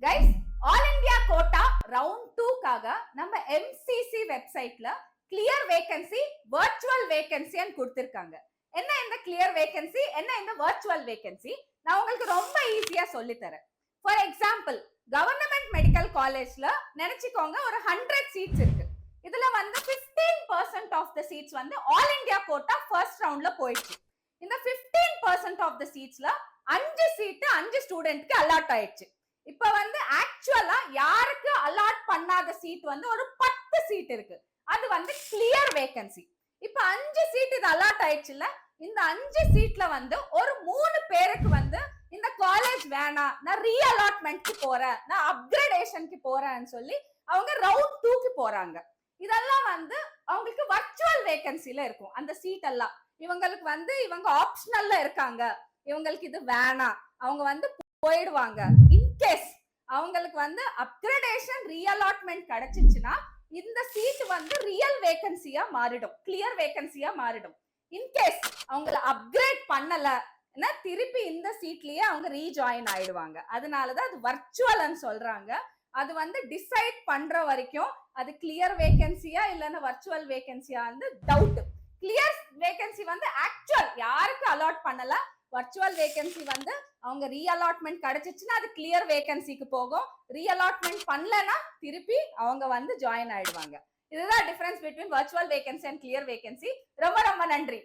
Guys, all India quota round 2க்காக நம்ம MCC வெப்சைட்ல கிளியர் வேகன்சி வர்ச்சுவல் வேகன்சின்னு கொடுத்திருக்காங்க. என்ன இந்த கிளியர் வேகன்சி, என்ன இந்த வர்ச்சுவல் வேகன்சி, நான் உங்களுக்கு ரொம்ப ஈஸியா சொல்லி தரேன். ஃபார் எக்ஸாம்பிள், கவர்மெண்ட் மெடிக்கல் காலேஜ்ல நினைச்சுக்கோங்க ஒரு 100 சீட்ஸ் இருக்கு. இதுல வந்து 15% ஆஃப் த சீட்ஸ் வந்து ஆல் இந்தியா கோட்டா ஃபர்ஸ்ட் ரவுண்ட்ல போயிடுச்சு. இந்த 15% ஆஃப் த சீட்ஸ்ல 5 சீட் 5 ஸ்டூடெண்ட்க்கு அலாட் ஆயிடுச்சு. இப்ப வந்து ஆக்சுவலா யாருக்கு அலாட் பண்ணாத சீட் வந்து ஒரு 10 சீட் இருக்கு. அது வந்து கிளியர் வேகன்சி. இப்ப 5 சீட் இது அலாட் ஆயிடுச்சுல, இந்த 5 சீட்ல வந்து ஒரு 3 பேருக்கு வந்து இந்த காலேஜ் வேணாம், நான் ரீ அலாட்மெண்ட்க்கு போறேன், நான் அப்கிரேடேஷனுக்கு போறேன்னு சொல்லி அவங்க ரவுண்ட் 2க்கு போறாங்க. இதெல்லாம் வந்து அவங்களுக்கு வர்ச்சுவல் வேகன்சில இருக்கும் அந்த சீட் எல்லாம். இவங்களுக்கு வந்து இவங்க ஆப்ஷனல்ல இருக்காங்க, இவங்களுக்கு இது வேணாம், அவங்க வந்து போயிடுவாங்க. இன்கேஸ் அவங்களுக்கு வந்து அப்கிரேடேஷன் ரீஅலாட்மெண்ட் கிடைச்சிச்சுன்னா இந்த சீட் வந்து ரியல் வேகன்சியா மாறிடும், கிளியர் வேகன்சியா மாறிடும். இன்கேஸ் அவங்கள அப்கிரேட் பண்ணல, திருப்பி இந்த சீட்லயே அவங்க ரீஜாயின் ஆயிடுவாங்க. அதனாலதான் அது வர்ச்சுவல்னு சொல்றாங்க. அது வந்து டிசைட் பண்ற வரைக்கும் அது கிளியர் வேகன்சியா இல்லைன்னா வர்ச்சுவல் வேகன்சியா வந்து டவுட். கிளியர் வேகன்சி வந்து ஆக்சுவல் யாருக்கு அலாட் பண்ணல, வர்ச்சுவல் வேகன்சி வந்து அவங்க ரீஅலாட்மெண்ட் கிடைச்சிச்சுன்னா அது கிளியர் வேகன்சிக்கு போகும். ரீஅலாட்மெண்ட் பண்ணலன்னா திருப்பி அவங்க வந்து ஜாயின் ஆயிடுவாங்க. இதுதான் difference between virtual vacancy and clear vacancy. ரொம்ப ரொம்ப நன்றி.